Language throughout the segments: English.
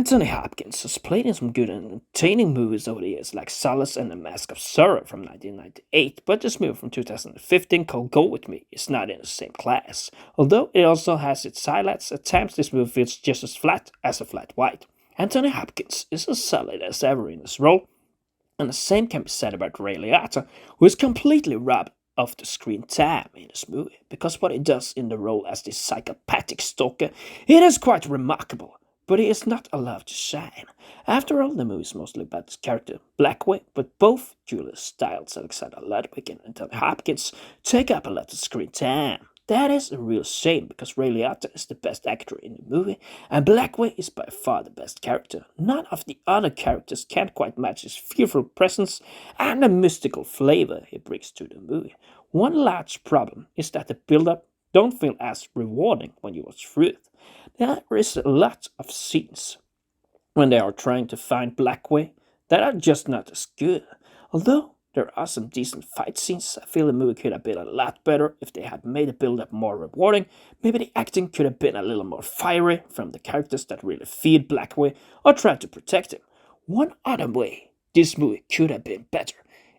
Anthony Hopkins has played in some good and entertaining movies over the years, like Solace and The Mask of Sorrow from 1998, but this movie from 2015 called Go With Me is not in the same class. Although it also has its highlights, at times this movie feels just as flat as a flat white. Anthony Hopkins is as solid as ever in his role, and the same can be said about Ray Liotta, who is completely robbed of the screen time in this movie, because what he does in the role as this psychopathic stalker, it is quite remarkable. But he is not allowed to shine. After all, the movie is mostly about his character, Blackway, but both Julia Stiles, Alexander Ludwig, and Anthony Hopkins take up a lot of screen time. That is a real shame, because Ray Liotta is the best actor in the movie, and Blackway is by far the best character. None of the other characters can quite match his fearful presence and the mystical flavor he brings to the movie. One large problem is that the build-up don't feel as rewarding when you watch through it. There is a lot of scenes when they are trying to find Blackway that are just not as good. Although there are some decent fight scenes, I feel the movie could have been a lot better if they had made the build-up more rewarding. Maybe the acting could have been a little more fiery from the characters that really feed Blackway or try to protect him. One other way this movie could have been better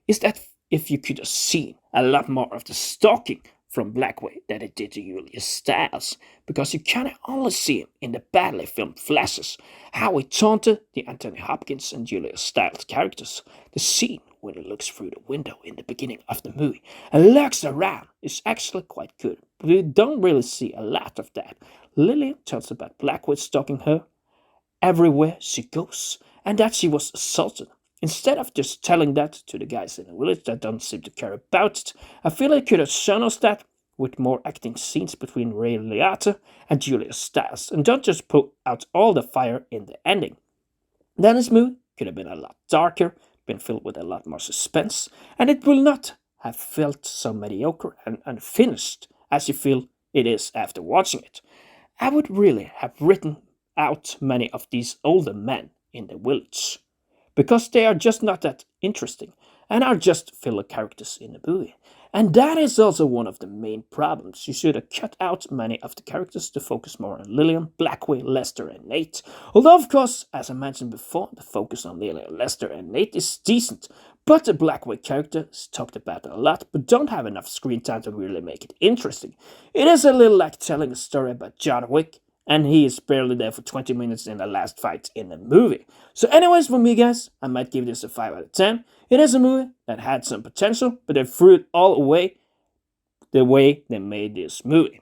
is that if you could have seen a lot more of the stalking from Blackway than it did to Julia Stiles, because you kinda only see him in the badly filmed flashes, how he taunted the Anthony Hopkins and Julia Stiles characters. The scene when he looks through the window in the beginning of the movie and looks around is actually quite good, but we don't really see a lot of that. Lillian tells about Blackway stalking her everywhere she goes, and that she was assaulted. Instead of just telling that to the guys in the village that don't seem to care about it, I feel it could have shown us that with more acting scenes between Ray Liotta and Julia Stiles, and don't just put out all the fire in the ending. Then this movie could have been a lot darker, been filled with a lot more suspense, and it will not have felt so mediocre and unfinished as you feel it is after watching it. I would really have written out many of these older men in the village, because they are just not that interesting and are just filler characters in the movie. And that is also one of the main problems. You should have cut out many of the characters to focus more on Lillian, Blackway, Lester, and Nate. Although, of course, as I mentioned before, the focus on Lillian, Lester, and Nate is decent, but the Blackway character is talked about a lot, but don't have enough screen time to really make it interesting. It is a little like telling a story about John Wick, and he is barely there for 20 minutes in the last fight in the movie. So anyways, for me guys, I might give this a 5 out of 10. It is a movie that had some potential, but they threw it all away the way they made this movie.